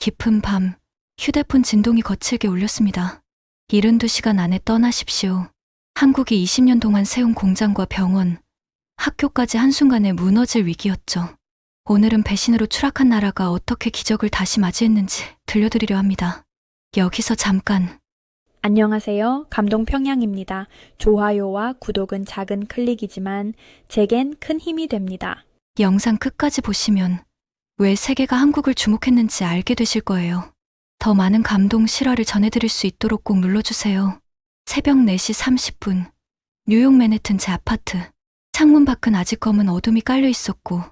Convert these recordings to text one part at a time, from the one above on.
깊은 밤, 휴대폰 진동이 거칠게 울렸습니다. 72시간 안에 떠나십시오. 한국이 20년 동안 세운 공장과 병원, 학교까지 한순간에 무너질 위기였죠. 오늘은 배신으로 추락한 나라가 어떻게 기적을 다시 맞이했는지 들려드리려 합니다. 여기서 잠깐. 안녕하세요. 감동평양입니다. 좋아요와 구독은 작은 클릭이지만 제겐 큰 힘이 됩니다. 영상 끝까지 보시면 왜 세계가 한국을 주목했는지 알게 되실 거예요. 더 많은 감동 실화를 전해드릴 수 있도록 꼭 눌러주세요. 새벽 4시 30분, 뉴욕 맨해튼 제 아파트. 창문 밖은 아직 검은 어둠이 깔려 있었고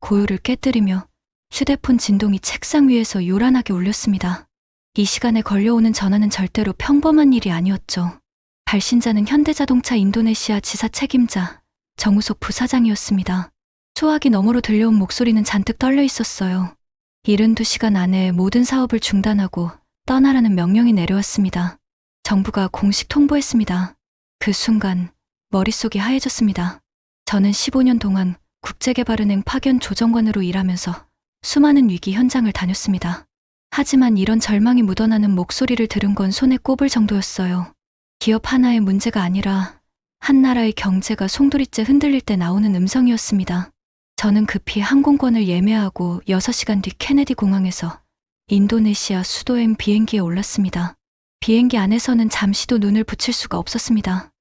고요를 깨뜨리며 휴대폰 진동이 책상 위에서 요란하게 울렸습니다. 이 시간에 걸려오는 전화는 절대로 평범한 일이 아니었죠. 발신자는 현대자동차 인도네시아 지사 책임자 정우석 부사장이었습니다. 소화기 너머로 들려온 목소리는 잔뜩 떨려 있었어요. 72시간 안에 모든 사업을 중단하고 떠나라는 명령이 내려왔습니다. 정부가 공식 통보했습니다. 그 순간 머릿속이 하얘졌습니다. 저는 15년 동안 국제개발은행 파견 조정관으로 일하면서 수많은 위기 현장을 다녔습니다. 하지만 이런 절망이 묻어나는 목소리를 들은 건 손에 꼽을 정도였어요. 기업 하나의 문제가 아니라 한 나라의 경제가 송두리째 흔들릴 때 나오는 음성이었습니다. 저는 급히 항공권을 예매하고 6시간 뒤 케네디 공항에서 인도네시아 수도행 비행기에 올랐습니다. 비행기 안에서는 잠시도 눈을 붙일 수가 없었습니다.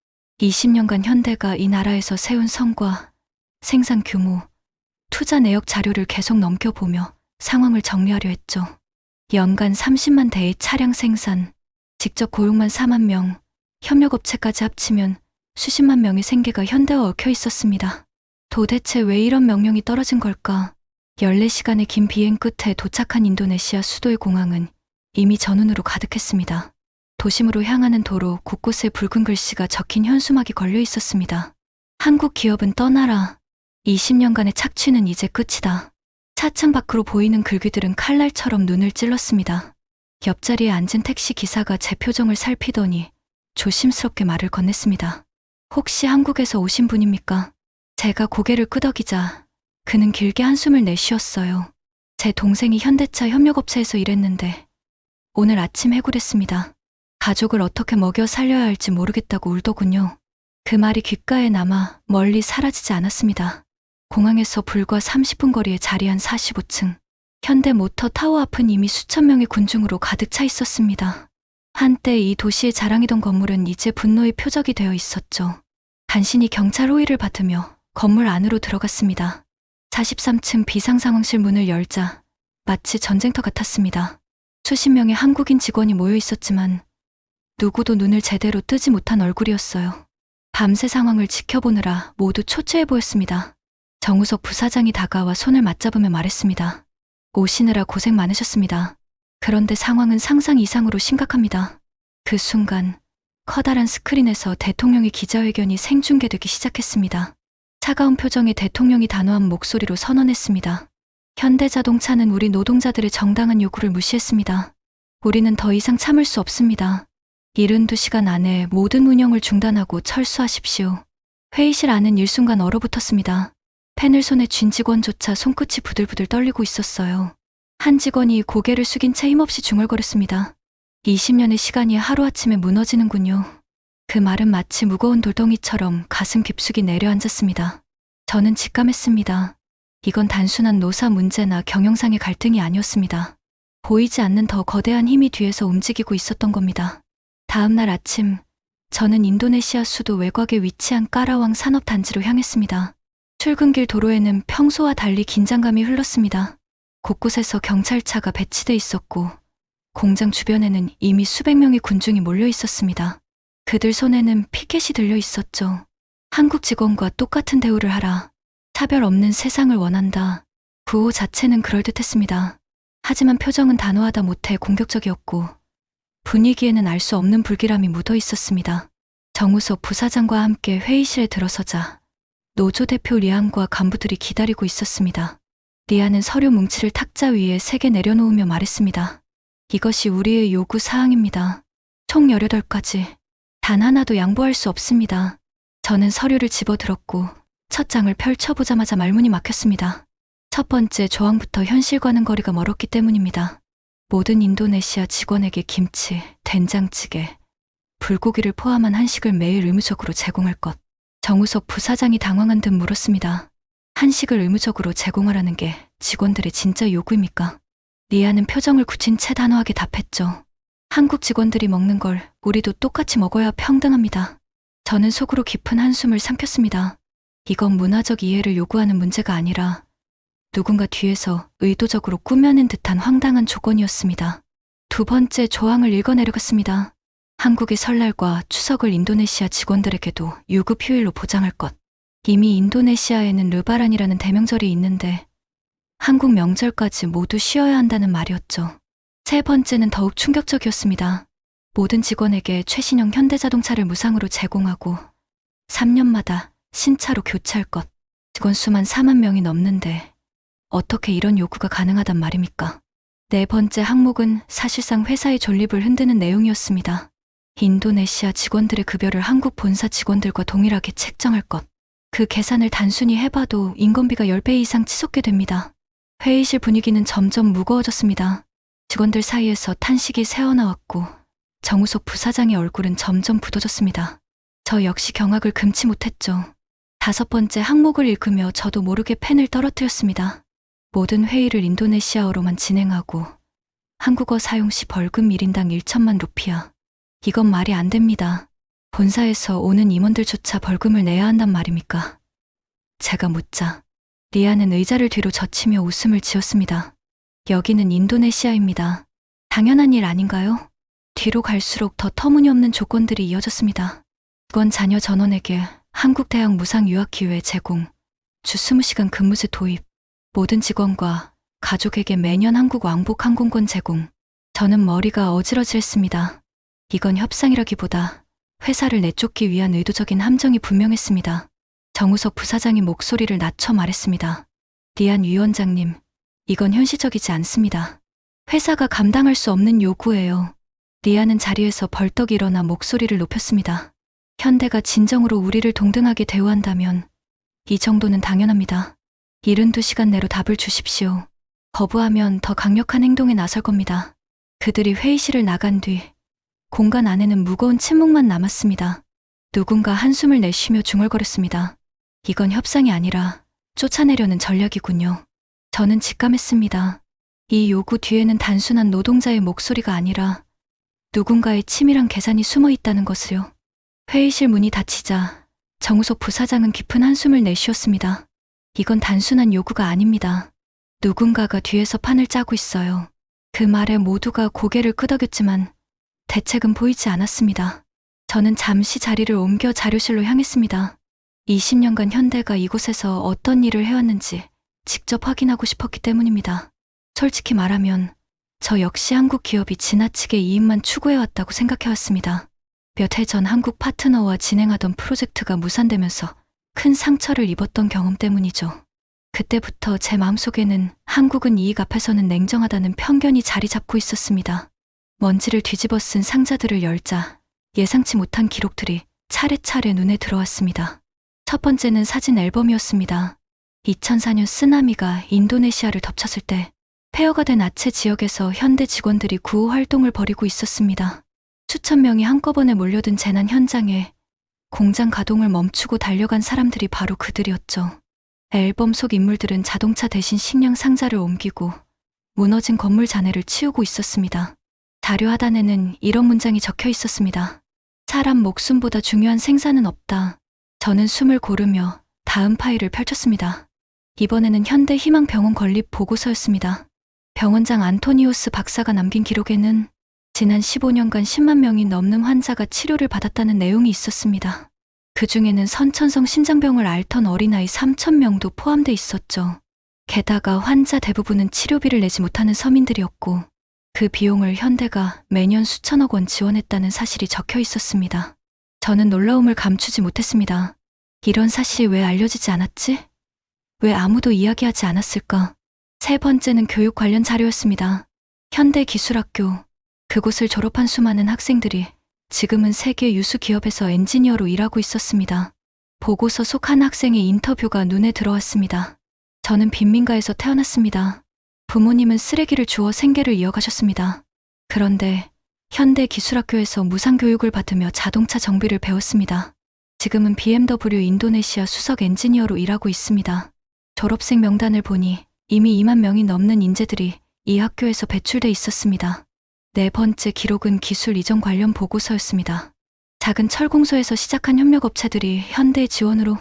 20년간 현대가 이 나라에서 세운 성과, 생산 규모, 투자 내역 자료를 계속 넘겨보며 상황을 정리하려 했죠. 연간 30만 대의 차량 생산, 직접 고용만 4만 명, 협력업체까지 합치면 수십만 명의 생계가 현대와 얽혀 있었습니다. 도대체 왜 이런 명령이 떨어진 걸까? 14시간의 긴 비행 끝에 도착한 인도네시아 수도의 공항은 이미 전운으로 가득했습니다. 도심으로 향하는 도로 곳곳에 붉은 글씨가 적힌 현수막이 걸려 있었습니다. 한국 기업은 떠나라. 20년간의 착취는 이제 끝이다. 차창 밖으로 보이는 글귀들은 칼날처럼 눈을 찔렀습니다. 옆자리에 앉은 택시 기사가 제 표정을 살피더니 조심스럽게 말을 건넸습니다. 혹시 한국에서 오신 분입니까? 제가 고개를 끄덕이자 그는 길게 한숨을 내쉬었어요. 제 동생이 현대차 협력업체에서 일했는데 오늘 아침 해고됐습니다. 가족을 어떻게 먹여 살려야 할지 모르겠다고 울더군요. 그 말이 귓가에 남아 멀리 사라지지 않았습니다. 공항에서 불과 30분 거리에 자리한 45층. 현대모터 타워 앞은 이미 수천 명의 군중으로 가득 차 있었습니다. 한때 이 도시의 자랑이던 건물은 이제 분노의 표적이 되어 있었죠. 간신히 경찰 호의를 받으며 건물 안으로 들어갔습니다. 43층 비상상황실 문을 열자 마치 전쟁터 같았습니다. 수십 명의 한국인 직원이 모여 있었지만 누구도 눈을 제대로 뜨지 못한 얼굴이었어요. 밤새 상황을 지켜보느라 모두 초췌해 보였습니다. 정우석 부사장이 다가와 손을 맞잡으며 말했습니다. 오시느라 고생 많으셨습니다. 그런데 상황은 상상 이상으로 심각합니다. 그 순간 커다란 스크린에서 대통령의 기자회견이 생중계되기 시작했습니다. 차가운 표정의 대통령이 단호한 목소리로 선언했습니다. 현대자동차는 우리 노동자들의 정당한 요구를 무시했습니다. 우리는 더 이상 참을 수 없습니다. 72시간 안에 모든 운영을 중단하고 철수하십시오. 회의실 안은 일순간 얼어붙었습니다. 펜을 손에 쥔 직원조차 손끝이 부들부들 떨리고 있었어요. 한 직원이 고개를 숙인 채 힘없이 중얼거렸습니다. 20년의 시간이 하루아침에 무너지는군요. 그 말은 마치 무거운 돌덩이처럼 가슴 깊숙이 내려앉았습니다. 저는 직감했습니다. 이건 단순한 노사 문제나 경영상의 갈등이 아니었습니다. 보이지 않는 더 거대한 힘이 뒤에서 움직이고 있었던 겁니다. 다음 날 아침, 저는 인도네시아 수도 외곽에 위치한 까라왕 산업단지로 향했습니다. 출근길 도로에는 평소와 달리 긴장감이 흘렀습니다. 곳곳에서 경찰차가 배치돼 있었고 공장 주변에는 이미 수백 명의 군중이 몰려 있었습니다. 그들 손에는 피켓이 들려 있었죠. 한국 직원과 똑같은 대우를 하라. 차별 없는 세상을 원한다. 구호 자체는 그럴듯했습니다. 하지만 표정은 단호하다 못해 공격적이었고 분위기에는 알 수 없는 불길함이 묻어 있었습니다. 정우석 부사장과 함께 회의실에 들어서자 노조 대표 리안과 간부들이 기다리고 있었습니다. 리안은 서류 뭉치를 탁자 위에 3개 내려놓으며 말했습니다. 이것이 우리의 요구 사항입니다. 총 18가지. 단 하나도 양보할 수 없습니다. 저는 서류를 집어들었고 첫 장을 펼쳐보자마자 말문이 막혔습니다. 첫 번째 조항부터 현실과는 거리가 멀었기 때문입니다. 모든 인도네시아 직원에게 김치, 된장찌개, 불고기를 포함한 한식을 매일 의무적으로 제공할 것. 정우석 부사장이 당황한 듯 물었습니다. 한식을 의무적으로 제공하라는 게 직원들의 진짜 요구입니까? 리아는 표정을 굳힌 채 단호하게 답했죠. 한국 직원들이 먹는 걸 우리도 똑같이 먹어야 평등합니다. 저는 속으로 깊은 한숨을 삼켰습니다. 이건 문화적 이해를 요구하는 문제가 아니라 누군가 뒤에서 의도적으로 꾸며낸 듯한 황당한 조건이었습니다. 두 번째 조항을 읽어내려갔습니다. 한국의 설날과 추석을 인도네시아 직원들에게도 유급 휴일로 보장할 것. 이미 인도네시아에는 르바란이라는 대명절이 있는데 한국 명절까지 모두 쉬어야 한다는 말이었죠. 세 번째는 더욱 충격적이었습니다. 모든 직원에게 최신형 현대자동차를 무상으로 제공하고 3년마다 신차로 교체할 것. 직원 수만 4만 명이 넘는데 어떻게 이런 요구가 가능하단 말입니까? 네 번째 항목은 사실상 회사의 존립을 흔드는 내용이었습니다. 인도네시아 직원들의 급여를 한국 본사 직원들과 동일하게 책정할 것. 그 계산을 단순히 해봐도 인건비가 10배 이상 치솟게 됩니다. 회의실 분위기는 점점 무거워졌습니다. 직원들 사이에서 탄식이 새어나왔고 정우석 부사장의 얼굴은 점점 붓어졌습니다. 저 역시 경악을 금치 못했죠. 다섯 번째 항목을 읽으며 저도 모르게 펜을 떨어뜨렸습니다. 모든 회의를 인도네시아어로만 진행하고 한국어 사용 시 벌금 1인당 1천만 루피아. 이건 말이 안 됩니다. 본사에서 오는 임원들조차 벌금을 내야 한단 말입니까? 제가 묻자 리아는 의자를 뒤로 젖히며 웃음을 지었습니다. 여기는 인도네시아입니다. 당연한 일 아닌가요? 뒤로 갈수록 더 터무니없는 조건들이 이어졌습니다. 직원 자녀 전원에게 한국 대학 무상 유학 기회 제공, 주 20시간 근무제 도입, 모든 직원과 가족에게 매년 한국 왕복 항공권 제공. 저는 머리가 어지러질했습니다. 이건 협상이라기보다 회사를 내쫓기 위한 의도적인 함정이 분명했습니다. 정우석 부사장이 목소리를 낮춰 말했습니다. 리안 위원장님, 이건 현실적이지 않습니다. 회사가 감당할 수 없는 요구예요. 리안은 자리에서 벌떡 일어나 목소리를 높였습니다. 현대가 진정으로 우리를 동등하게 대우한다면 이 정도는 당연합니다. 72시간 내로 답을 주십시오. 거부하면 더 강력한 행동에 나설 겁니다. 그들이 회의실을 나간 뒤 공간 안에는 무거운 침묵만 남았습니다. 누군가 한숨을 내쉬며 중얼거렸습니다. 이건 협상이 아니라 쫓아내려는 전략이군요. 저는 직감했습니다. 이 요구 뒤에는 단순한 노동자의 목소리가 아니라 누군가의 치밀한 계산이 숨어 있다는 것을요. 회의실 문이 닫히자 정우석 부사장은 깊은 한숨을 내쉬었습니다. 이건 단순한 요구가 아닙니다. 누군가가 뒤에서 판을 짜고 있어요. 그 말에 모두가 고개를 끄덕였지만 대책은 보이지 않았습니다. 저는 잠시 자리를 옮겨 자료실로 향했습니다. 20년간 현대가 이곳에서 어떤 일을 해왔는지 직접 확인하고 싶었기 때문입니다. 솔직히 말하면 저 역시 한국 기업이 지나치게 이익만 추구해왔다고 생각해왔습니다. 몇 해 전 한국 파트너와 진행하던 프로젝트가 무산되면서 큰 상처를 입었던 경험 때문이죠. 그때부터 제 마음속에는 한국은 이익 앞에서는 냉정하다는 편견이 자리 잡고 있었습니다. 먼지를 뒤집어 쓴 상자들을 열자 예상치 못한 기록들이 차례차례 눈에 들어왔습니다. 첫 번째는 사진 앨범이었습니다. 2004년 쓰나미가 인도네시아를 덮쳤을 때 폐허가 된 아체 지역에서 현대 직원들이 구호 활동을 벌이고 있었습니다. 수천 명이 한꺼번에 몰려든 재난 현장에 공장 가동을 멈추고 달려간 사람들이 바로 그들이었죠. 앨범 속 인물들은 자동차 대신 식량 상자를 옮기고 무너진 건물 잔해를 치우고 있었습니다. 자료 하단에는 이런 문장이 적혀 있었습니다. 사람 목숨보다 중요한 생사는 없다. 저는 숨을 고르며 다음 파일을 펼쳤습니다. 이번에는 현대희망병원 건립 보고서였습니다. 병원장 안토니오스 박사가 남긴 기록에는 지난 15년간 10만 명이 넘는 환자가 치료를 받았다는 내용이 있었습니다. 그 중에는 선천성 심장병을 앓던 어린아이 3,000명도 포함돼 있었죠. 게다가 환자 대부분은 치료비를 내지 못하는 서민들이었고 그 비용을 현대가 매년 수천억 원 지원했다는 사실이 적혀 있었습니다. 저는 놀라움을 감추지 못했습니다. 이런 사실이 왜 알려지지 않았지? 왜 아무도 이야기하지 않았을까? 세 번째는 교육 관련 자료였습니다. 현대기술학교, 그곳을 졸업한 수많은 학생들이 지금은 세계 유수 기업에서 엔지니어로 일하고 있었습니다. 보고서 속 한 학생의 인터뷰가 눈에 들어왔습니다. 저는 빈민가에서 태어났습니다. 부모님은 쓰레기를 주워 생계를 이어가셨습니다. 그런데 현대기술학교에서 무상교육을 받으며 자동차 정비를 배웠습니다. 지금은 BMW 인도네시아 수석 엔지니어로 일하고 있습니다. 졸업생 명단을 보니 이미 2만 명이 넘는 인재들이 이 학교에서 배출돼 있었습니다. 네 번째 기록은 기술 이전 관련 보고서였습니다. 작은 철공소에서 시작한 협력업체들이 현대의 지원으로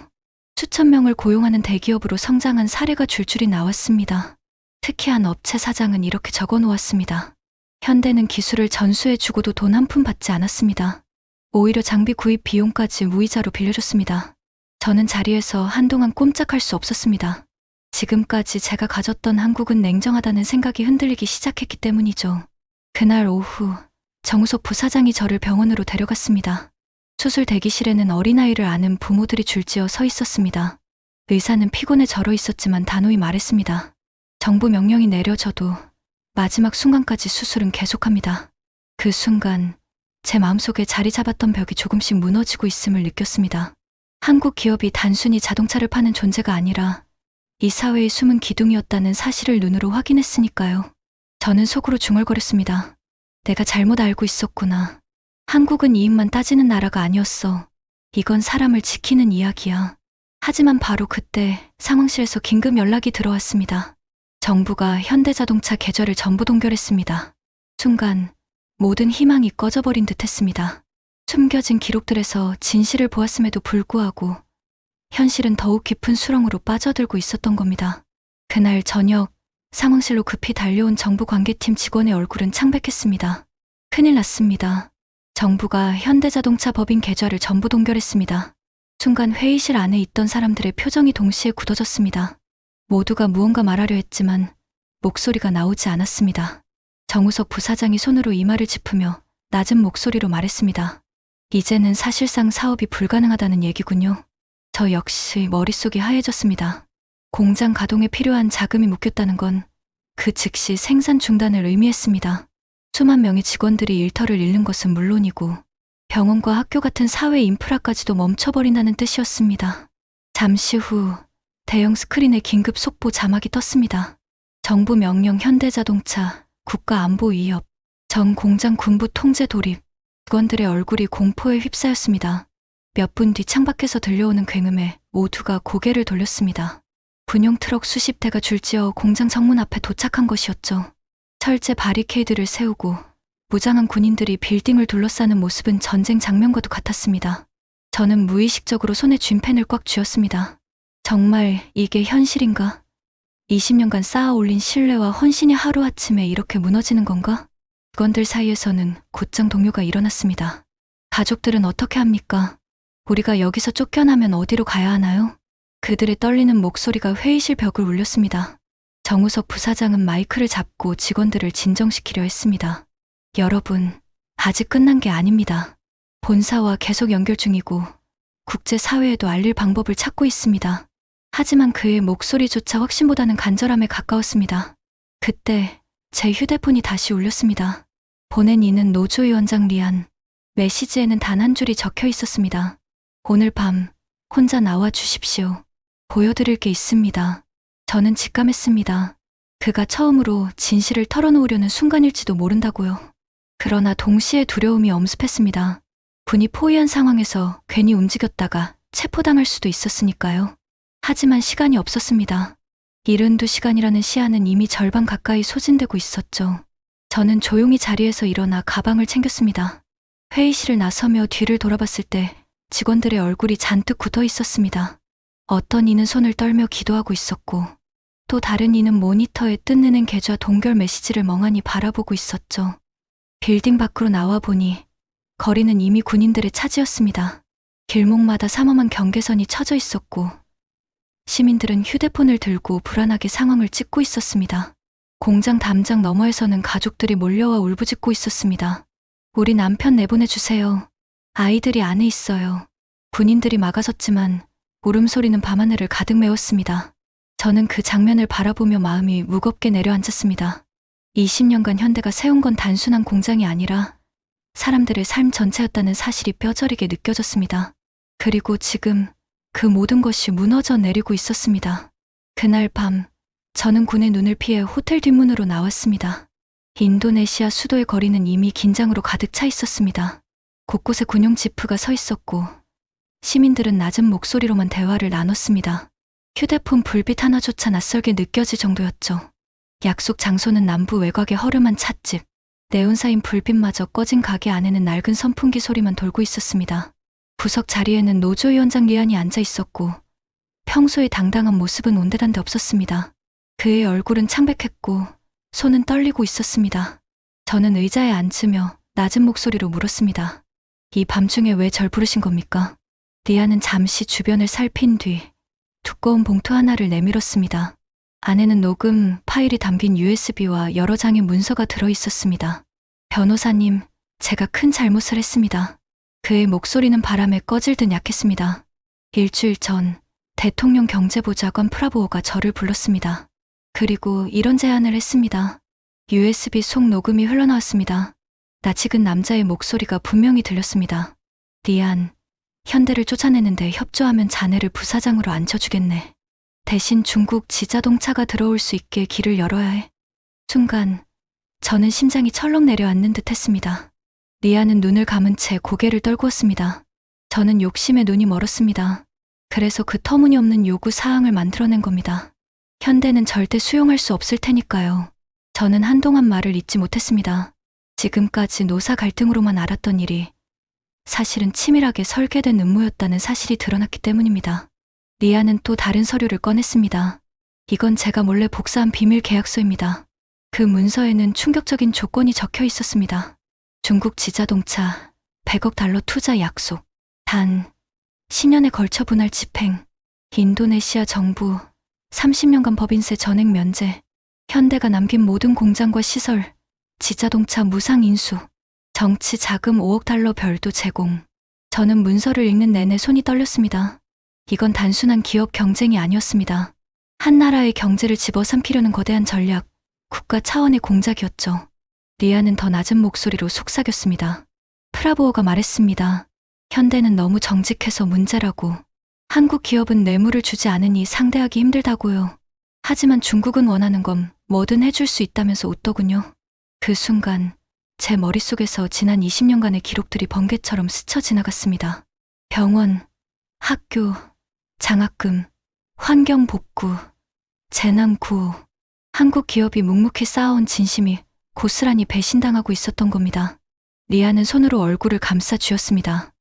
수천 명을 고용하는 대기업으로 성장한 사례가 줄줄이 나왔습니다. 특히 한 업체 사장은 이렇게 적어 놓았습니다. 현대는 기술을 전수해주고도 돈 한 푼 받지 않았습니다. 오히려 장비 구입 비용까지 무이자로 빌려줬습니다. 저는 자리에서 한동안 꼼짝할 수 없었습니다. 지금까지 제가 가졌던 한국은 냉정하다는 생각이 흔들리기 시작했기 때문이죠. 그날 오후 정우석 부사장이 저를 병원으로 데려갔습니다. 수술 대기실에는 어린아이를 아는 부모들이 줄지어 서 있었습니다. 의사는 피곤해 절어 있었지만 단호히 말했습니다. 정부 명령이 내려져도 마지막 순간까지 수술은 계속합니다. 그 순간 제 마음속에 자리 잡았던 벽이 조금씩 무너지고 있음을 느꼈습니다. 한국 기업이 단순히 자동차를 파는 존재가 아니라 이 사회의 숨은 기둥이었다는 사실을 눈으로 확인했으니까요. 저는 속으로 중얼거렸습니다. 내가 잘못 알고 있었구나. 한국은 이익만 따지는 나라가 아니었어. 이건 사람을 지키는 이야기야. 하지만 바로 그때 상황실에서 긴급 연락이 들어왔습니다. 정부가 현대자동차 계좌를 전부 동결했습니다. 순간 모든 희망이 꺼져버린 듯했습니다. 숨겨진 기록들에서 진실을 보았음에도 불구하고 현실은 더욱 깊은 수렁으로 빠져들고 있었던 겁니다. 그날 저녁 상황실로 급히 달려온 정부 관계팀 직원의 얼굴은 창백했습니다. 큰일 났습니다. 정부가 현대자동차 법인 계좌를 전부 동결했습니다. 순간 회의실 안에 있던 사람들의 표정이 동시에 굳어졌습니다. 모두가 무언가 말하려 했지만 목소리가 나오지 않았습니다. 정우석 부사장이 손으로 이마를 짚으며 낮은 목소리로 말했습니다. 이제는 사실상 사업이 불가능하다는 얘기군요. 저 역시 머릿속이 하얘졌습니다. 공장 가동에 필요한 자금이 묶였다는 건 그 즉시 생산 중단을 의미했습니다. 수만 명의 직원들이 일터를 잃는 것은 물론이고 병원과 학교 같은 사회 인프라까지도 멈춰버린다는 뜻이었습니다. 잠시 후 대형 스크린에 긴급 속보 자막이 떴습니다. 정부 명령 현대자동차 국가안보 위협, 전 공장 군부 통제 돌입. 직원들의 얼굴이 공포에 휩싸였습니다. 몇 분 뒤 창밖에서 들려오는 굉음에 모두가 고개를 돌렸습니다. 군용 트럭 수십 대가 줄지어 공장 정문 앞에 도착한 것이었죠. 철제 바리케이드를 세우고 무장한 군인들이 빌딩을 둘러싸는 모습은 전쟁 장면과도 같았습니다. 저는 무의식적으로 손에 쥔 펜을 꽉 쥐었습니다. 정말 이게 현실인가? 20년간 쌓아 올린 신뢰와 헌신이 하루아침에 이렇게 무너지는 건가? 직원들 사이에서는 곧장 동요가 일어났습니다. 가족들은 어떻게 합니까? 우리가 여기서 쫓겨나면 어디로 가야 하나요? 그들의 떨리는 목소리가 회의실 벽을 울렸습니다. 정우석 부사장은 마이크를 잡고 직원들을 진정시키려 했습니다. 여러분, 아직 끝난 게 아닙니다. 본사와 계속 연결 중이고 국제사회에도 알릴 방법을 찾고 있습니다. 하지만 그의 목소리조차 확신보다는 간절함에 가까웠습니다. 그때 제 휴대폰이 다시 울렸습니다. 보낸 이는 노조위원장 리안. 메시지에는 단 한 줄이 적혀 있었습니다. 오늘 밤 혼자 나와 주십시오. 보여드릴 게 있습니다. 저는 직감했습니다. 그가 처음으로 진실을 털어놓으려는 순간일지도 모른다고요. 그러나 동시에 두려움이 엄습했습니다. 분이 포위한 상황에서 괜히 움직였다가 체포당할 수도 있었으니까요. 하지만 시간이 없었습니다. 72시간이라는 시한은 이미 절반 가까이 소진되고 있었죠. 저는 조용히 자리에서 일어나 가방을 챙겼습니다. 회의실을 나서며 뒤를 돌아봤을 때 직원들의 얼굴이 잔뜩 굳어 있었습니다. 어떤 이는 손을 떨며 기도하고 있었고 또 다른 이는 모니터에 뜬느는 계좌 동결 메시지를 멍하니 바라보고 있었죠. 빌딩 밖으로 나와 보니 거리는 이미 군인들의 차지였습니다. 길목마다 삼엄한 경계선이 쳐져 있었고 시민들은 휴대폰을 들고 불안하게 상황을 찍고 있었습니다. 공장 담장 너머에서는 가족들이 몰려와 울부짖고 있었습니다. 우리 남편 내보내주세요. 아이들이 안에 있어요. 군인들이 막아섰지만 울음소리는 밤하늘을 가득 메웠습니다. 저는 그 장면을 바라보며 마음이 무겁게 내려앉았습니다. 20년간 현대가 세운 건 단순한 공장이 아니라 사람들의 삶 전체였다는 사실이 뼈저리게 느껴졌습니다. 그리고 지금 그 모든 것이 무너져 내리고 있었습니다. 그날 밤 저는 군의 눈을 피해 호텔 뒷문으로 나왔습니다. 인도네시아 수도의 거리는 이미 긴장으로 가득 차 있었습니다. 곳곳에 군용 지프가 서 있었고 시민들은 낮은 목소리로만 대화를 나눴습니다. 휴대폰 불빛 하나조차 낯설게 느껴질 정도였죠. 약속 장소는 남부 외곽의 허름한 찻집. 네온사인 불빛마저 꺼진 가게 안에는 낡은 선풍기 소리만 돌고 있었습니다. 부석 자리에는 노조위원장 리안이 앉아 있었고 평소의 당당한 모습은 온데간데 없었습니다. 그의 얼굴은 창백했고 손은 떨리고 있었습니다. 저는 의자에 앉으며 낮은 목소리로 물었습니다. 이 밤중에 왜 절 부르신 겁니까? 리안은 잠시 주변을 살핀 뒤 두꺼운 봉투 하나를 내밀었습니다. 안에는 녹음 파일이 담긴 USB와 여러 장의 문서가 들어 있었습니다. 변호사님, 제가 큰 잘못을 했습니다. 그의 목소리는 바람에 꺼질 듯 약했습니다. 일주일 전 대통령 경제보좌관 프라보오가 저를 불렀습니다. 그리고 이런 제안을 했습니다. USB 속 녹음이 흘러나왔습니다. 낯익은 남자의 목소리가 분명히 들렸습니다. 리안, 현대를 쫓아내는데 협조하면 자네를 부사장으로 앉혀주겠네. 대신 중국 지자동차가 들어올 수 있게 길을 열어야 해. 순간 저는 심장이 철렁 내려앉는 듯 했습니다. 리안은 눈을 감은 채 고개를 떨구었습니다. 저는 욕심에 눈이 멀었습니다. 그래서 그 터무니없는 요구 사항을 만들어낸 겁니다. 현대는 절대 수용할 수 없을 테니까요. 저는 한동안 말을 잇지 못했습니다. 지금까지 노사 갈등으로만 알았던 일이 사실은 치밀하게 설계된 음모였다는 사실이 드러났기 때문입니다. 리안은 또 다른 서류를 꺼냈습니다. 이건 제가 몰래 복사한 비밀 계약서입니다. 그 문서에는 충격적인 조건이 적혀 있었습니다. 중국 지자동차 100억 달러 투자 약속, 단 10년에 걸쳐 분할 집행, 인도네시아 정부 30년간 법인세 전액 면제, 현대가 남긴 모든 공장과 시설, 지자동차 무상 인수, 정치 자금 5억 달러 별도 제공. 저는 문서를 읽는 내내 손이 떨렸습니다. 이건 단순한 기업 경쟁이 아니었습니다. 한 나라의 경제를 집어삼키려는 거대한 전략, 국가 차원의 공작이었죠. 리안은 더 낮은 목소리로 속삭였습니다. 프라보어가 말했습니다. 현대는 너무 정직해서 문제라고. 한국 기업은 뇌물을 주지 않으니 상대하기 힘들다고요. 하지만 중국은 원하는 건 뭐든 해줄 수 있다면서 웃더군요. 그 순간 제 머릿속에서 지난 20년간의 기록들이 번개처럼 스쳐 지나갔습니다. 병원, 학교, 장학금, 환경 복구, 재난 구호. 한국 기업이 묵묵히 쌓아온 진심이 고스란히 배신당하고 있었던 겁니다. 리안은 손으로 얼굴을 감싸 쥐었습니다.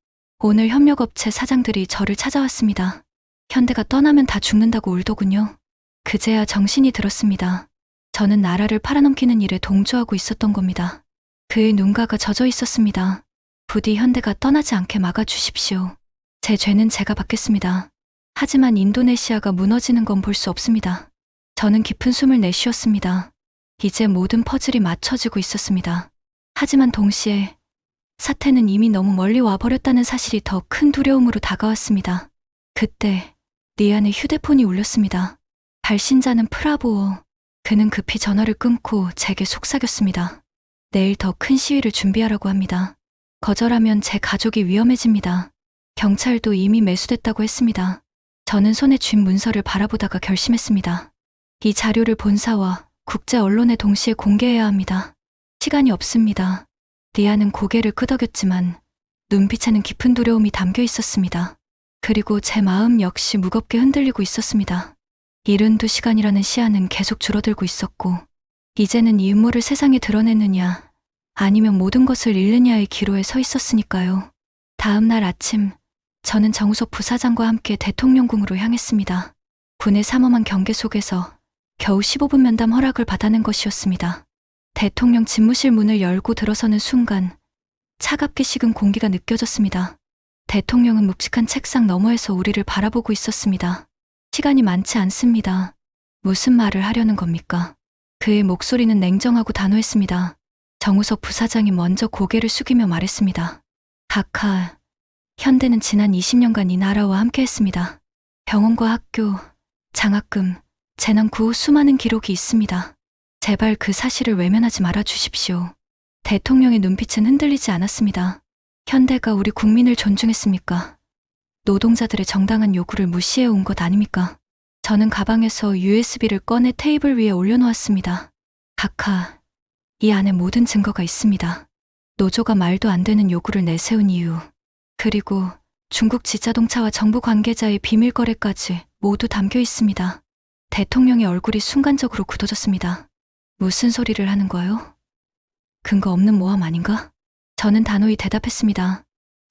오늘 협력업체 사장들이 저를 찾아왔습니다. 현대가 떠나면 다 죽는다고 울더군요. 그제야 정신이 들었습니다. 저는 나라를 팔아넘기는 일에 동조하고 있었던 겁니다. 그의 눈가가 젖어 있었습니다. 부디 현대가 떠나지 않게 막아주십시오. 제 죄는 제가 받겠습니다. 하지만 인도네시아가 무너지는 건 볼 수 없습니다. 저는 깊은 숨을 내쉬었습니다. 이제 모든 퍼즐이 맞춰지고 있었습니다. 하지만 동시에 사태는 이미 너무 멀리 와버렸다는 사실이 더 큰 두려움으로 다가왔습니다. 그때 리안의 휴대폰이 울렸습니다. 발신자는 프라보어. 그는 급히 전화를 끊고 제게 속삭였습니다. 내일 더 큰 시위를 준비하라고 합니다. 거절하면 제 가족이 위험해집니다. 경찰도 이미 매수됐다고 했습니다. 저는 손에 쥔 문서를 바라보다가 결심했습니다. 이 자료를 본사와 국제 언론에 동시에 공개해야 합니다. 시간이 없습니다. 리아는 고개를 끄덕였지만 눈빛에는 깊은 두려움이 담겨 있었습니다. 그리고 제 마음 역시 무겁게 흔들리고 있었습니다. 72시간이라는 시한은 계속 줄어들고 있었고 이제는 이 음모를 세상에 드러내느냐 아니면 모든 것을 잃느냐의 기로에 서 있었으니까요. 다음 날 아침 저는 정우석 부사장과 함께 대통령궁으로 향했습니다. 군의 삼엄한 경계 속에서 겨우 15분 면담 허락을 받아낸 것이었습니다. 대통령 집무실 문을 열고 들어서는 순간 차갑게 식은 공기가 느껴졌습니다. 대통령은 묵직한 책상 너머에서 우리를 바라보고 있었습니다. 시간이 많지 않습니다. 무슨 말을 하려는 겁니까? 그의 목소리는 냉정하고 단호했습니다. 정우석 부사장이 먼저 고개를 숙이며 말했습니다. 각하, 현대는 지난 20년간 이 나라와 함께했습니다. 병원과 학교, 장학금, 재난 구호 수많은 기록이 있습니다. 제발 그 사실을 외면하지 말아 주십시오. 대통령의 눈빛은 흔들리지 않았습니다. 현대가 우리 국민을 존중했습니까? 노동자들의 정당한 요구를 무시해 온 것 아닙니까? 저는 가방에서 USB를 꺼내 테이블 위에 올려놓았습니다. 카카, 이 안에 모든 증거가 있습니다. 노조가 말도 안 되는 요구를 내세운 이유, 그리고 중국 지자동차와 정부 관계자의 비밀 거래까지 모두 담겨 있습니다. 대통령의 얼굴이 순간적으로 굳어졌습니다. 무슨 소리를 하는 거요? 근거 없는 모함 아닌가? 저는 단호히 대답했습니다.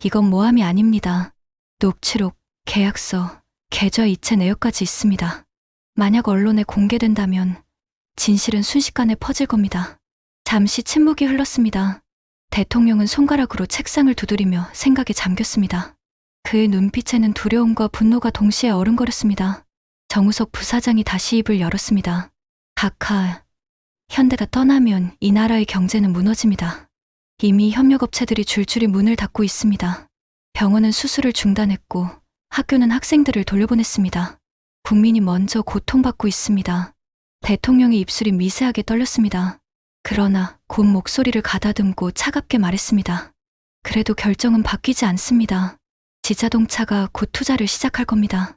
이건 모함이 아닙니다. 녹취록, 계약서, 계좌 이체 내역까지 있습니다. 만약 언론에 공개된다면 진실은 순식간에 퍼질 겁니다. 잠시 침묵이 흘렀습니다. 대통령은 손가락으로 책상을 두드리며 생각에 잠겼습니다. 그의 눈빛에는 두려움과 분노가 동시에 어른거렸습니다. 정우석 부사장이 다시 입을 열었습니다. 카카, 현대가 떠나면 이 나라의 경제는 무너집니다. 이미 협력업체들이 줄줄이 문을 닫고 있습니다. 병원은 수술을 중단했고 학교는 학생들을 돌려보냈습니다. 국민이 먼저 고통받고 있습니다. 대통령의 입술이 미세하게 떨렸습니다. 그러나 곧 목소리를 가다듬고 차갑게 말했습니다. 그래도 결정은 바뀌지 않습니다. 지자동차가 곧 투자를 시작할 겁니다.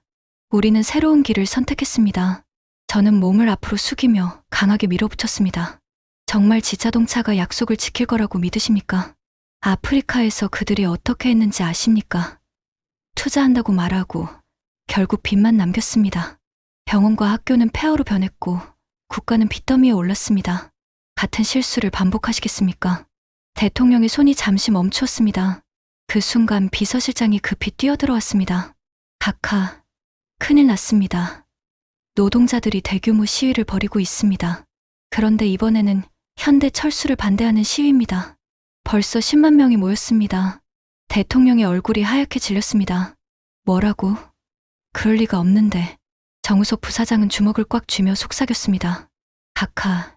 우리는 새로운 길을 선택했습니다. 저는 몸을 앞으로 숙이며 강하게 밀어붙였습니다. 정말 지자동차가 약속을 지킬 거라고 믿으십니까? 아프리카에서 그들이 어떻게 했는지 아십니까? 투자한다고 말하고 결국 빚만 남겼습니다. 병원과 학교는 폐허로 변했고 국가는 빚더미에 올랐습니다. 같은 실수를 반복하시겠습니까? 대통령의 손이 잠시 멈추었습니다. 그 순간 비서실장이 급히 뛰어들어왔습니다. 카카, 큰일 났습니다. 노동자들이 대규모 시위를 벌이고 있습니다. 그런데 이번에는 현대 철수를 반대하는 시위입니다. 벌써 10만 명이 모였습니다. 대통령의 얼굴이 하얗게 질렸습니다. 뭐라고? 그럴 리가 없는데. 정우석 부사장은 주먹을 꽉 쥐며 속삭였습니다. 카카,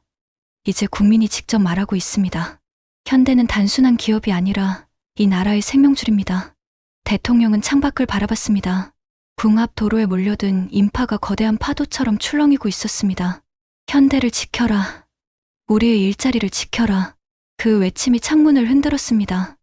이제 국민이 직접 말하고 있습니다. 현대는 단순한 기업이 아니라 이 나라의 생명줄입니다. 대통령은 창밖을 바라봤습니다. 궁 앞 도로에 몰려든 인파가 거대한 파도처럼 출렁이고 있었습니다. 현대를 지켜라. 우리의 일자리를 지켜라. 그 외침이 창문을 흔들었습니다.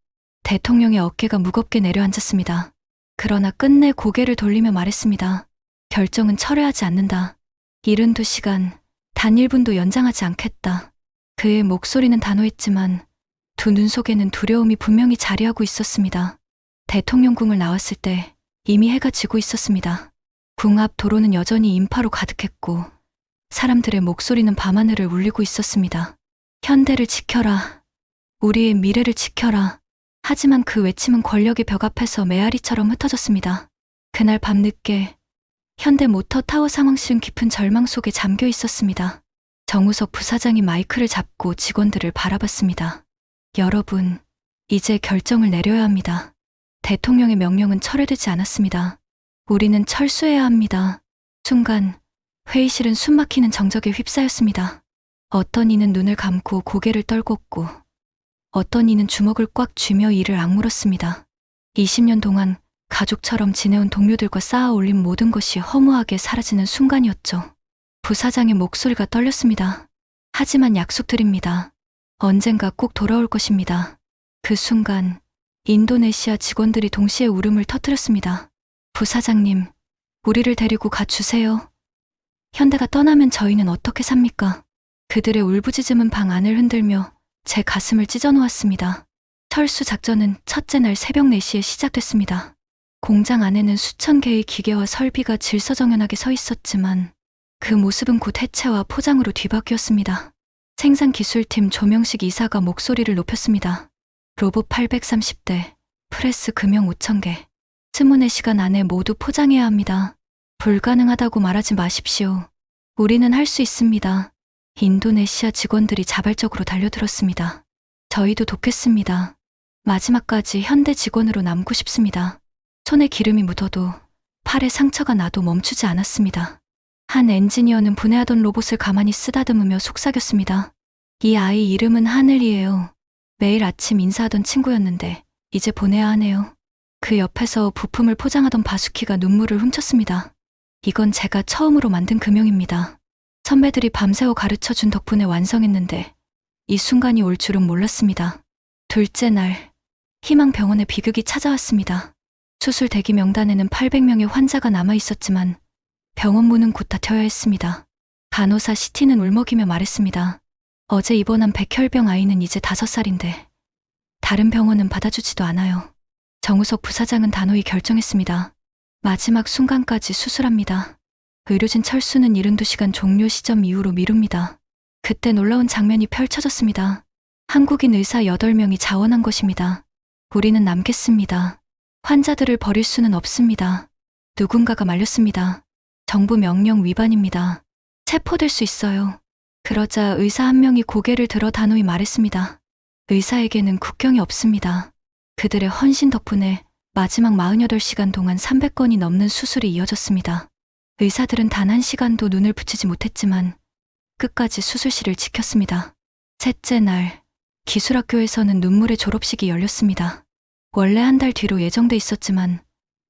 대통령의 어깨가 무겁게 내려앉았습니다. 그러나 끝내 고개를 돌리며 말했습니다. 결정은 철회하지 않는다. 72시간, 단 1분도 연장하지 않겠다. 그의 목소리는 단호했지만 두 눈 속에는 두려움이 분명히 자리하고 있었습니다. 대통령궁을 나왔을 때 이미 해가 지고 있었습니다. 궁 앞 도로는 여전히 인파로 가득했고 사람들의 목소리는 밤하늘을 울리고 있었습니다. 현대를 지켜라. 우리의 미래를 지켜라. 하지만 그 외침은 권력의 벽 앞에서 메아리처럼 흩어졌습니다. 그날 밤늦게 현대 모터 타워 상황실은 깊은 절망 속에 잠겨 있었습니다. 정우석 부사장이 마이크를 잡고 직원들을 바라봤습니다. 여러분, 이제 결정을 내려야 합니다. 대통령의 명령은 철회되지 않았습니다. 우리는 철수해야 합니다. 순간 회의실은 숨막히는 정적에 휩싸였습니다. 어떤 이는 눈을 감고 고개를 떨궜고 어떤 이는 주먹을 꽉 쥐며 이를 악물었습니다. 20년 동안 가족처럼 지내온 동료들과 쌓아 올린 모든 것이 허무하게 사라지는 순간이었죠. 부사장의 목소리가 떨렸습니다. 하지만 약속드립니다. 언젠가 꼭 돌아올 것입니다. 그 순간 인도네시아 직원들이 동시에 울음을 터뜨렸습니다. 부사장님, 우리를 데리고 가주세요. 현대가 떠나면 저희는 어떻게 삽니까? 그들의 울부짖음은 방 안을 흔들며 제 가슴을 찢어놓았습니다. 철수 작전은 첫째 날 새벽 4시에 시작됐습니다. 공장 안에는 수천 개의 기계와 설비가 질서정연하게 서 있었지만 그 모습은 곧 해체와 포장으로 뒤바뀌었습니다. 생산기술팀 조명식 이사가 목소리를 높였습니다. 로봇 830대, 프레스 금형 5,000개. 24시간 안에 모두 포장해야 합니다. 불가능하다고 말하지 마십시오. 우리는 할 수 있습니다. 인도네시아 직원들이 자발적으로 달려들었습니다. 저희도 돕겠습니다. 마지막까지 현대 직원으로 남고 싶습니다. 손에 기름이 묻어도 팔에 상처가 나도 멈추지 않았습니다. 한 엔지니어는 분해하던 로봇을 가만히 쓰다듬으며 속삭였습니다. 이 아이 이름은 하늘이에요. 매일 아침 인사하던 친구였는데 이제 보내야 하네요. 그 옆에서 부품을 포장하던 바수키가 눈물을 훔쳤습니다. 이건 제가 처음으로 만든 금형입니다. 선배들이 밤새워 가르쳐준 덕분에 완성했는데 이 순간이 올 줄은 몰랐습니다. 둘째 날, 희망병원에 비극이 찾아왔습니다. 수술 대기 명단에는 800명의 환자가 남아 있었지만 병원 문은 곧 닫혀야 했습니다. 간호사 시티는 울먹이며 말했습니다. 어제 입원한 백혈병 아이는 이제 5살인데 다른 병원은 받아주지도 않아요. 정우석 부사장은 단호히 결정했습니다. 마지막 순간까지 수술합니다. 의료진 철수는 72시간 종료 시점 이후로 미룹니다. 그때 놀라운 장면이 펼쳐졌습니다. 한국인 의사 8명이 자원한 것입니다. 우리는 남겠습니다. 환자들을 버릴 수는 없습니다. 누군가가 말렸습니다. 정부 명령 위반입니다. 체포될 수 있어요. 그러자 의사 한 명이 고개를 들어 단호히 말했습니다. 의사에게는 국경이 없습니다. 그들의 헌신 덕분에 마지막 48시간 동안 300건이 넘는 수술이 이어졌습니다. 의사들은 단 1시간도 눈을 붙이지 못했지만 끝까지 수술실을 지켰습니다. 셋째 날, 기술학교에서는 눈물의 졸업식이 열렸습니다. 원래 한 달 뒤로 예정돼 있었지만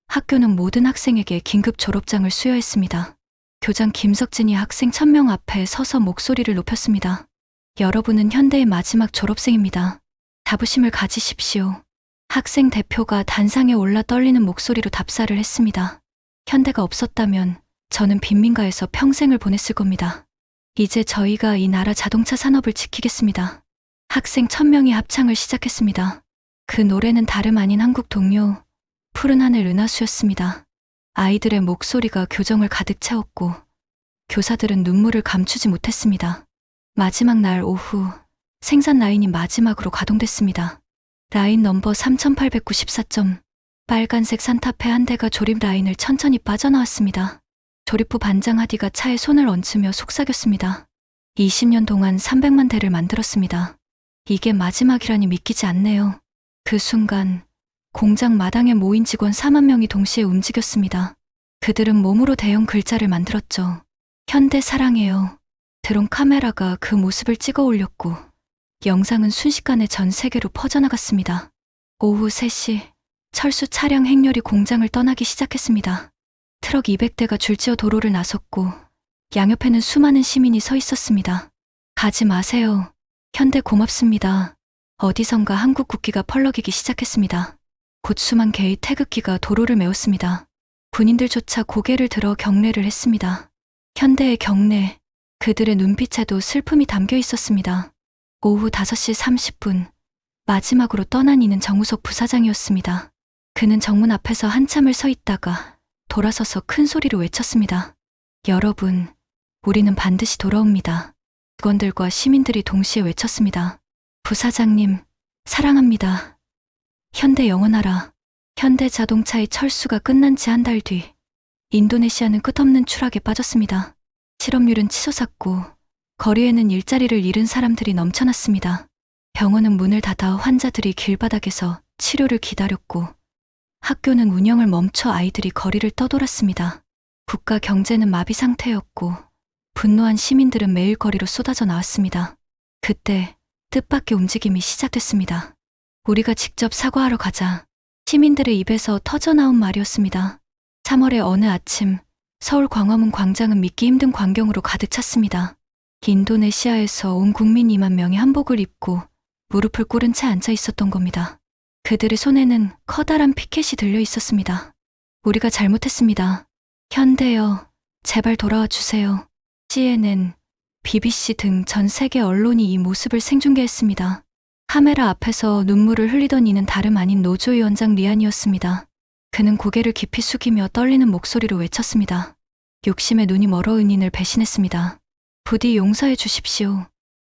학교는 모든 학생에게 긴급 졸업장을 수여했습니다. 교장 김석진이 학생 1000명 앞에 서서 목소리를 높였습니다. 여러분은 현대의 마지막 졸업생입니다. 자부심을 가지십시오. 학생 대표가 단상에 올라 떨리는 목소리로 답사를 했습니다. 현대가 없었다면 저는 빈민가에서 평생을 보냈을 겁니다. 이제 저희가 이 나라 자동차 산업을 지키겠습니다. 학생 1000명이 합창을 시작했습니다. 그 노래는 다름 아닌 한국 동요 푸른 하늘 은하수였습니다. 아이들의 목소리가 교정을 가득 채웠고 교사들은 눈물을 감추지 못했습니다. 마지막 날 오후 생산 라인이 마지막으로 가동됐습니다. 라인 넘버 3894점 빨간색 산타페 한 대가 조립 라인을 천천히 빠져나왔습니다. 조립 후 반장 하디가 차에 손을 얹으며 속삭였습니다. 20년 동안 300만 대를 만들었습니다. 이게 마지막이라니 믿기지 않네요. 그 순간 공장 마당에 모인 직원 4만 명이 동시에 움직였습니다. 그들은 몸으로 대형 글자를 만들었죠. 현대 사랑해요. 드론 카메라가 그 모습을 찍어 올렸고 영상은 순식간에 전 세계로 퍼져나갔습니다. 오후 3시 철수 차량 행렬이 공장을 떠나기 시작했습니다. 트럭 200대가 줄지어 도로를 나섰고 양옆에는 수많은 시민이 서 있었습니다. 가지 마세요. 현대 고맙습니다. 어디선가 한국 국기가 펄럭이기 시작했습니다. 곧 수만 개의 태극기가 도로를 메웠습니다. 군인들조차 고개를 들어 경례를 했습니다. 현대의 경례, 그들의 눈빛에도 슬픔이 담겨 있었습니다. 오후 5시 30분, 마지막으로 떠난 이는 정우석 부사장이었습니다. 그는 정문 앞에서 한참을 서 있다가 돌아서서 큰 소리로 외쳤습니다. 여러분, 우리는 반드시 돌아옵니다. 직원들과 시민들이 동시에 외쳤습니다. 부사장님, 사랑합니다. 현대 영원하라. 현대 자동차의 철수가 끝난 지 한 달 뒤, 인도네시아는 끝없는 추락에 빠졌습니다. 실업률은 치솟았고 거리에는 일자리를 잃은 사람들이 넘쳐났습니다. 병원은 문을 닫아 환자들이 길바닥에서 치료를 기다렸고 학교는 운영을 멈춰 아이들이 거리를 떠돌았습니다. 국가 경제는 마비 상태였고 분노한 시민들은 매일 거리로 쏟아져 나왔습니다. 그때 뜻밖의 움직임이 시작됐습니다. 우리가 직접 사과하러 가자. 시민들의 입에서 터져나온 말이었습니다. 3월의 어느 아침, 서울 광화문 광장은 믿기 힘든 광경으로 가득 찼습니다. 인도네시아에서 온 국민 2만 명이 한복을 입고 무릎을 꿇은 채 앉아 있었던 겁니다. 그들의 손에는 커다란 피켓이 들려 있었습니다. 우리가 잘못했습니다. 현대여, 제발 돌아와 주세요. CNN, BBC 등 전 세계 언론이 이 모습을 생중계했습니다. 카메라 앞에서 눈물을 흘리던 이는 다름 아닌 노조위원장 리안이었습니다. 그는 고개를 깊이 숙이며 떨리는 목소리로 외쳤습니다. 욕심에 눈이 멀어 은인을 배신했습니다. 부디 용서해 주십시오.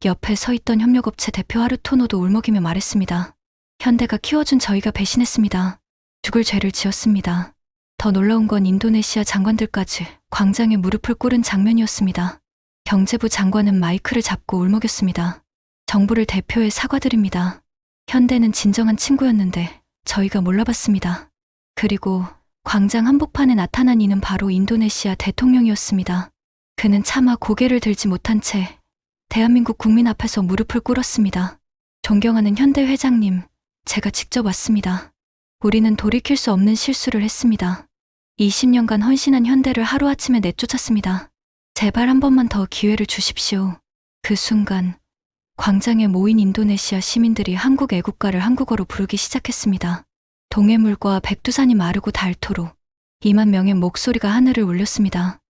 옆에 서 있던 협력업체 대표 하루토노도 울먹이며 말했습니다. 현대가 키워준 저희가 배신했습니다. 죽을 죄를 지었습니다. 더 놀라운 건 인도네시아 장관들까지 광장에 무릎을 꿇은 장면이었습니다. 경제부 장관은 마이크를 잡고 울먹였습니다. 정부를 대표해 사과드립니다. 현대는 진정한 친구였는데 저희가 몰라봤습니다. 그리고 광장 한복판에 나타난 이는 바로 인도네시아 대통령이었습니다. 그는 차마 고개를 들지 못한 채 대한민국 국민 앞에서 무릎을 꿇었습니다. 존경하는 현대 회장님, 제가 직접 왔습니다. 우리는 돌이킬 수 없는 실수를 했습니다. 20년간 헌신한 현대를 하루아침에 내쫓았습니다. 제발 한 번만 더 기회를 주십시오. 그 순간 광장에 모인 인도네시아 시민들이 한국 애국가를 한국어로 부르기 시작했습니다. 동해물과 백두산이 마르고 닳도록 2만 명의 목소리가 하늘을 울렸습니다.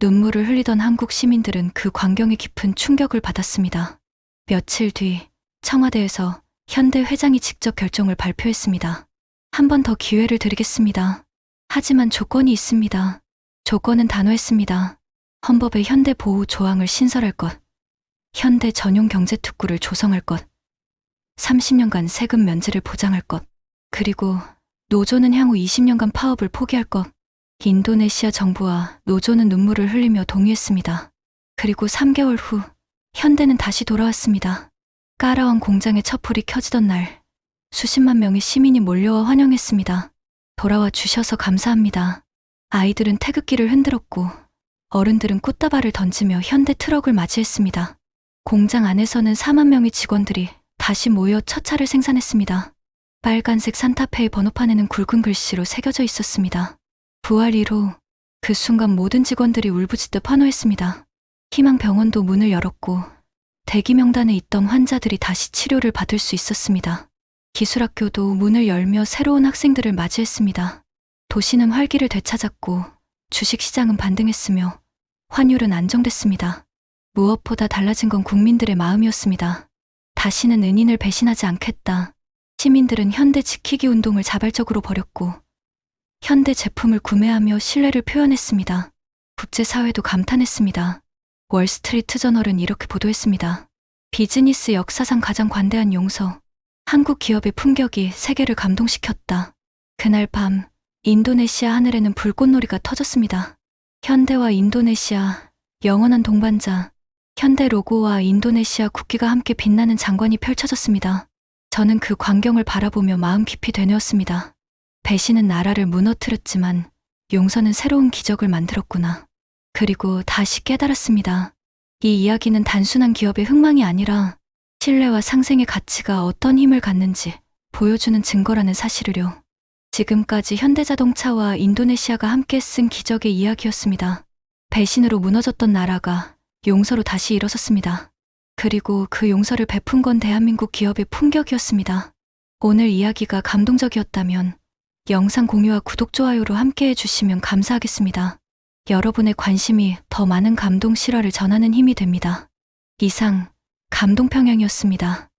눈물을 흘리던 한국 시민들은 그 광경에 깊은 충격을 받았습니다. 며칠 뒤 청와대에서 현대 회장이 직접 결정을 발표했습니다. 한 번 더 기회를 드리겠습니다. 하지만 조건이 있습니다. 조건은 단호했습니다. 헌법에 현대 보호 조항을 신설할 것, 현대 전용 경제특구를 조성할 것, 30년간 세금 면제를 보장할 것, 그리고 노조는 향후 20년간 파업을 포기할 것. 인도네시아 정부와 노조는 눈물을 흘리며 동의했습니다. 그리고 3개월 후 현대는 다시 돌아왔습니다. 까라왕 공장의 촛불이 켜지던 날 수십만 명의 시민이 몰려와 환영했습니다. 돌아와 주셔서 감사합니다. 아이들은 태극기를 흔들었고 어른들은 꽃다발을 던지며 현대 트럭을 맞이했습니다. 공장 안에서는 4만 명의 직원들이 다시 모여 첫 차를 생산했습니다. 빨간색 산타페의 번호판에는 굵은 글씨로 새겨져 있었습니다. 부활 1호. 그 순간 모든 직원들이 울부짖듯 환호했습니다. 희망병원도 문을 열었고 대기 명단에 있던 환자들이 다시 치료를 받을 수 있었습니다. 기술학교도 문을 열며 새로운 학생들을 맞이했습니다. 도시는 활기를 되찾았고 주식시장은 반등했으며 환율은 안정됐습니다. 무엇보다 달라진 건 국민들의 마음이었습니다. 다시는 은인을 배신하지 않겠다. 시민들은 현대 지키기 운동을 자발적으로 벌였고 현대 제품을 구매하며 신뢰를 표현했습니다. 국제사회도 감탄했습니다. 월스트리트 저널은 이렇게 보도했습니다. 비즈니스 역사상 가장 관대한 용서. 한국 기업의 품격이 세계를 감동시켰다. 그날 밤 인도네시아 하늘에는 불꽃놀이가 터졌습니다. 현대와 인도네시아, 영원한 동반자. 현대 로고와 인도네시아 국기가 함께 빛나는 장관이 펼쳐졌습니다. 저는 그 광경을 바라보며 마음 깊이 되뇌었습니다. 배신은 나라를 무너뜨렸지만 용서는 새로운 기적을 만들었구나. 그리고 다시 깨달았습니다. 이 이야기는 단순한 기업의 흥망이 아니라 신뢰와 상생의 가치가 어떤 힘을 갖는지 보여주는 증거라는 사실을요. 지금까지 현대자동차와 인도네시아가 함께 쓴 기적의 이야기였습니다. 배신으로 무너졌던 나라가 용서로 다시 일어섰습니다. 그리고 그 용서를 베푼 건 대한민국 기업의 품격이었습니다. 오늘 이야기가 감동적이었다면 영상 공유와 구독, 좋아요로 함께 해주시면 감사하겠습니다. 여러분의 관심이 더 많은 감동 실화를 전하는 힘이 됩니다. 이상 감동평양이었습니다.